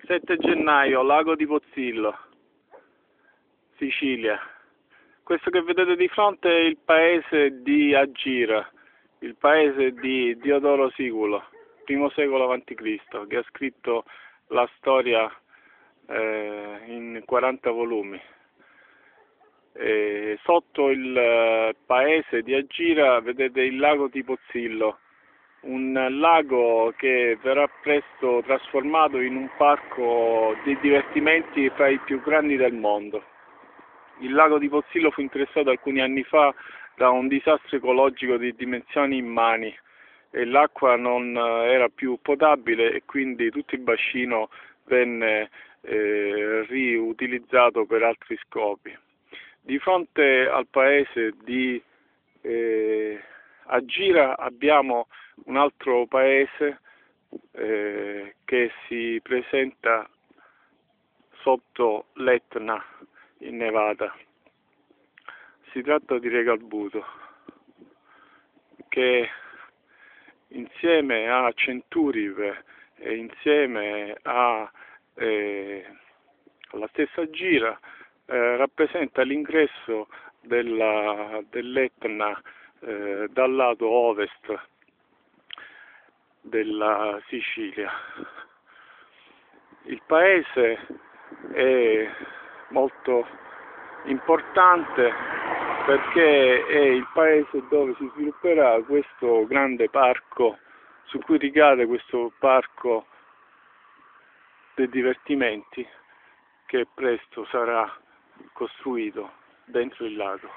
7 gennaio, lago di Pozzillo, Sicilia. Questo che vedete di fronte è il paese di Agira, il paese di Diodoro Siculo, I secolo a.C., che ha scritto la storia in 40 volumi. Sotto il paese di Agira vedete il lago di Pozzillo, un lago che verrà presto trasformato in un parco di divertimenti fra i più grandi del mondo. Il lago di Pozzillo fu interessato alcuni anni fa da un disastro ecologico di dimensioni immani e l'acqua non era più potabile e quindi tutto il bacino venne riutilizzato per altri scopi. Di fronte al paese di Agira abbiamo un altro paese che si presenta sotto l'Etna in Nevada. Si tratta di Regalbuto, che insieme a Centuripe e insieme alla stessa Agira rappresenta l'ingresso dell'Etna dal lato ovest della Sicilia. Il paese è molto importante perché è il paese dove si svilupperà questo grande parco, su cui ricade questo parco dei divertimenti che presto sarà costruito dentro il lago.